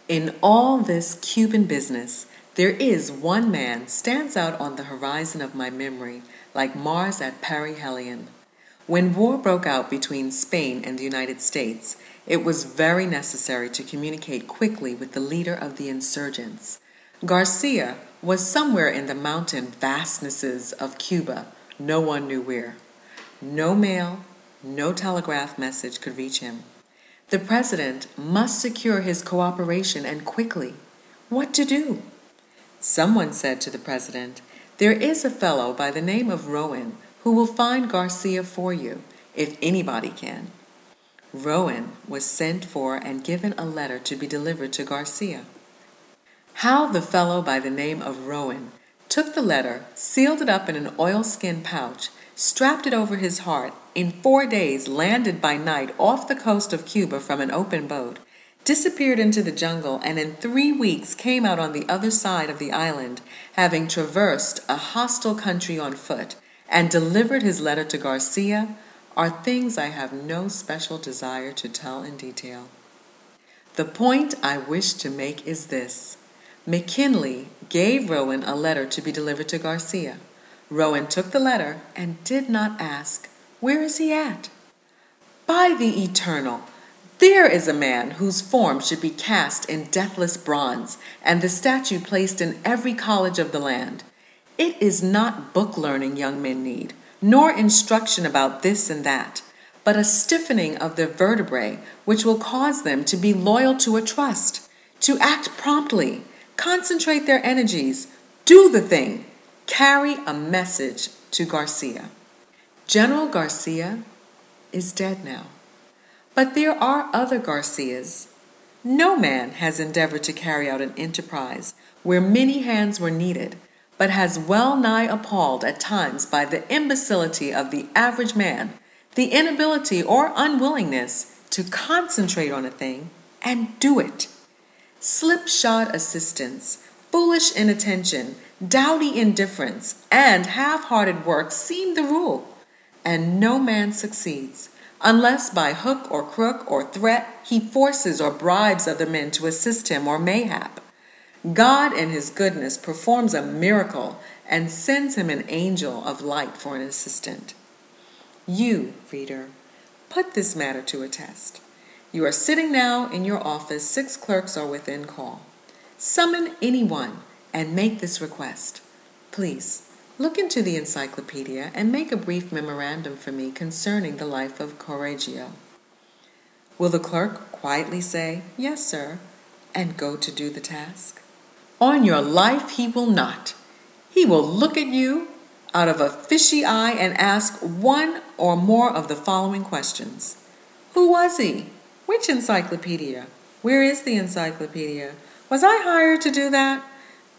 In all this Cuban business, there is one man stands out on the horizon of my memory like Mars at perihelion. When war broke out between Spain and the United States, it was very necessary to communicate quickly with the leader of the insurgents. Garcia was somewhere in the mountain vastnesses of Cuba, no one knew where. No mail, no telegraph message could reach him. The president must secure his cooperation and quickly. What to do? Someone said to the president, "There is a fellow by the name of Rowan who will find Garcia for you, if anybody can." Rowan was sent for and given a letter to be delivered to Garcia. How the fellow by the name of Rowan took the letter, sealed it up in an oilskin pouch, strapped it over his heart, in 4 days landed by night off the coast of Cuba from an open boat, disappeared into the jungle, and in 3 weeks came out on the other side of the island, having traversed a hostile country on foot, and delivered his letter to Garcia, are things I have no special desire to tell in detail. The point I wish to make is this. McKinley gave Rowan a letter to be delivered to Garcia. Rowan took the letter and did not ask, "Where is he at?" By the eternal! There is a man whose form should be cast in deathless bronze, and the statue placed in every college of the land. It is not book learning young men need, nor instruction about this and that, but a stiffening of their vertebrae which will cause them to be loyal to a trust, to act promptly, concentrate their energies, do the thing, carry a message to Garcia. General Garcia is dead now. But there are other Garcias. No man has endeavored to carry out an enterprise where many hands were needed, but has well nigh appalled at times by the imbecility of the average man, the inability or unwillingness to concentrate on a thing and do it. Slipshod assistance, foolish inattention, dowdy indifference, and half-hearted work seem the rule, and no man succeeds, unless by hook or crook or threat he forces or bribes other men to assist him, or mayhap God in his goodness performs a miracle and sends him an angel of light for an assistant. You, reader, put this matter to a test. You are sitting now in your office, 6 clerks are within call. Summon anyone and make this request. Please, look into the encyclopedia and make a brief memorandum for me concerning the life of Correggio. Will the clerk quietly say, "Yes, sir," and go to do the task? On your life he will not. He will look at you out of a fishy eye and ask one or more of the following questions. Who was he? Which encyclopedia? Where is the encyclopedia? Was I hired to do that?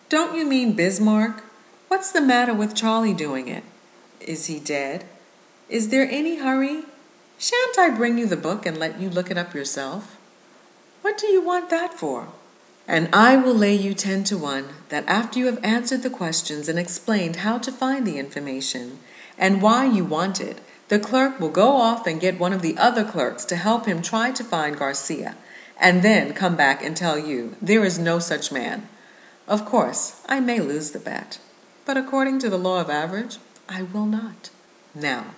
Don't you mean Bismarck? What's the matter with Charlie doing it? Is he dead? Is there any hurry? Shan't I bring you the book and let you look it up yourself? What do you want that for? And I will lay you 10 to 1 that after you have answered the questions and explained how to find the information and why you want it, the clerk will go off and get one of the other clerks to help him try to find Garcia, and then come back and tell you there is no such man. Of course, I may lose the bet, but according to the law of average, I will not. Now,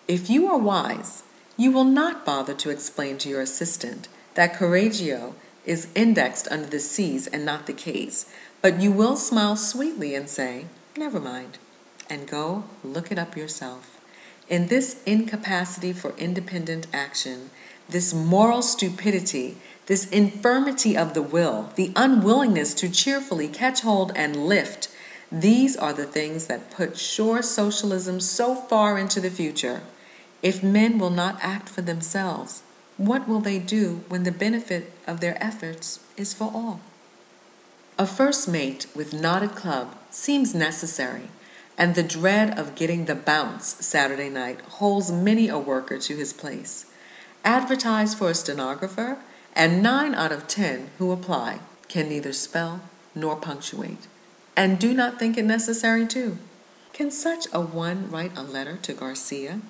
if you are wise, you will not bother to explain to your assistant that Correggio is indexed under the C's and not the K's, but you will smile sweetly and say, "Never mind," and go look it up yourself. In this incapacity for independent action, this moral stupidity, this infirmity of the will, the unwillingness to cheerfully catch hold and lift, these are the things that put sure socialism so far into the future. If men will not act for themselves, what will they do when the benefit of their efforts is for all? A first mate with knotted club seems necessary, and the dread of getting the bounce Saturday night holds many a worker to his place. Advertise for a stenographer, and 9 out of 10 who apply can neither spell nor punctuate, and do not think it necessary to. Can such a one write a letter to Garcia?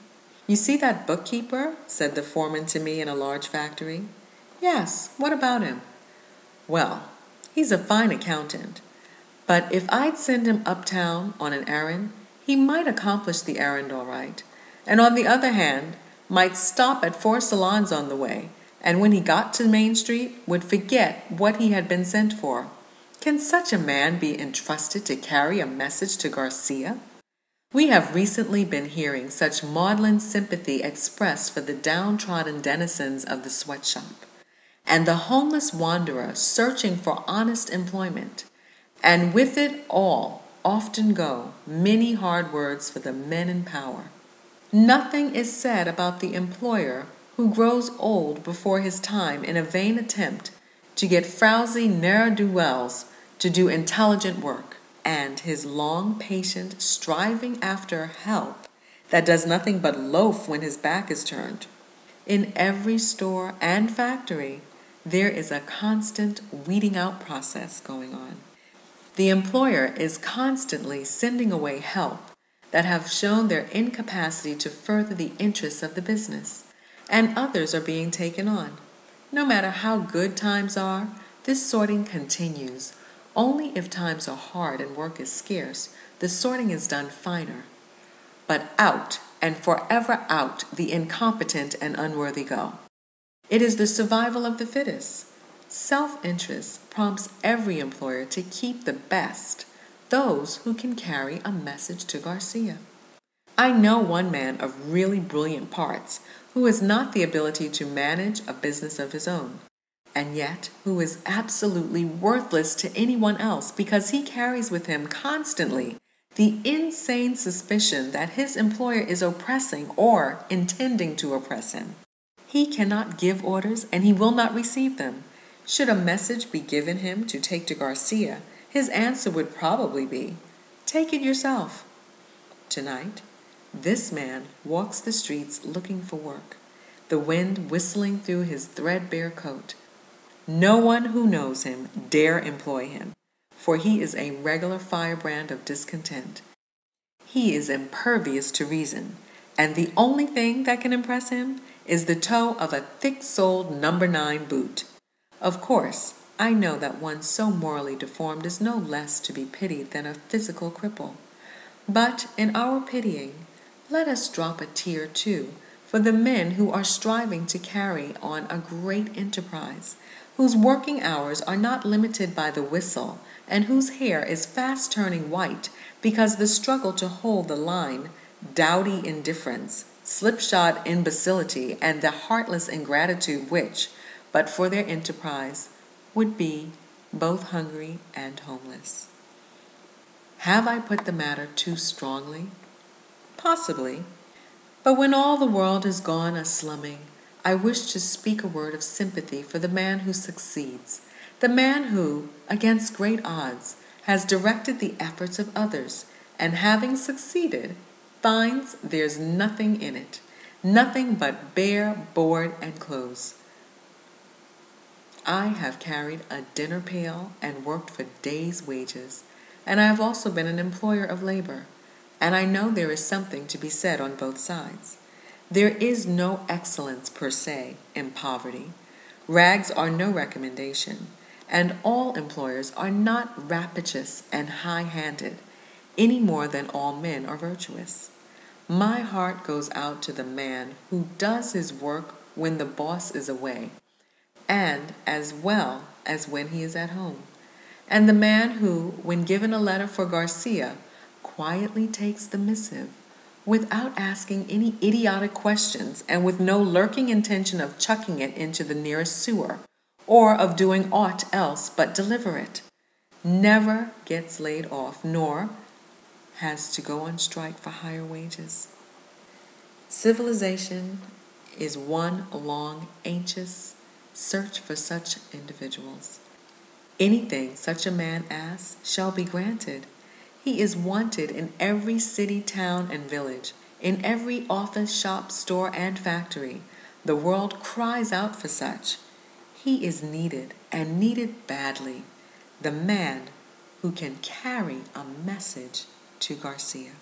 "You see that bookkeeper?" said the foreman to me in a large factory. "Yes, what about him?" Well, he's a fine accountant, but if I'd send him uptown on an errand, he might accomplish the errand all right, and on the other hand, might stop at 4 salons on the way, and when he got to Main Street, would forget what he had been sent for. Can such a man be entrusted to carry a message to Garcia? We have recently been hearing such maudlin sympathy expressed for the downtrodden denizens of the sweatshop, and the homeless wanderer searching for honest employment, and with it all often go many hard words for the men in power. Nothing is said about the employer who grows old before his time in a vain attempt to get frowsy ne'er-do-wells to do intelligent work, and his long, patient striving after help that does nothing but loaf when his back is turned. In every store and factory, there is a constant weeding out process going on. The employer is constantly sending away help that have shown their incapacity to further the interests of the business, and others are being taken on. No matter how good times are, this sorting continues. Only if times are hard and work is scarce, the sorting is done finer. But out, and forever out, the incompetent and unworthy go. It is the survival of the fittest. Self-interest prompts every employer to keep the best, those who can carry a message to Garcia. I know one man of really brilliant parts who has not the ability to manage a business of his own, and yet who is absolutely worthless to anyone else because he carries with him constantly the insane suspicion that his employer is oppressing or intending to oppress him. He cannot give orders and he will not receive them. Should a message be given him to take to Garcia, his answer would probably be, "Take it yourself." Tonight, this man walks the streets looking for work, the wind whistling through his threadbare coat. No one who knows him dare employ him, for he is a regular firebrand of discontent. He is impervious to reason, and the only thing that can impress him is the toe of a thick-soled number 9 boot. Of course, I know that one so morally deformed is no less to be pitied than a physical cripple. But in our pitying, let us drop a tear too for the men who are striving to carry on a great enterprise, whose working hours are not limited by the whistle, and whose hair is fast turning white because the struggle to hold the line, dowdy indifference, slipshod imbecility, and the heartless ingratitude which, but for their enterprise, would be both hungry and homeless. Have I put the matter too strongly? Possibly. But when all the world has gone a-slumming, I wish to speak a word of sympathy for the man who succeeds, the man who, against great odds, has directed the efforts of others, and having succeeded, finds there's nothing in it, nothing but bare board and clothes. I have carried a dinner pail and worked for days' wages, and I have also been an employer of labor, and I know there is something to be said on both sides. There is no excellence per se in poverty. Rags are no recommendation, and all employers are not rapacious and high-handed, any more than all men are virtuous. My heart goes out to the man who does his work when the boss is away, and as well as when he is at home, and the man who, when given a letter for Garcia, quietly takes the missive, without asking any idiotic questions and with no lurking intention of chucking it into the nearest sewer, or of doing aught else but deliver it, never gets laid off, nor has to go on strike for higher wages. Civilization is one long, anxious search for such individuals. Anything such a man asks shall be granted. He is wanted in every city, town, and village, in every office, shop, store, and factory. The world cries out for such. He is needed, and needed badly. The man who can carry a message to Garcia.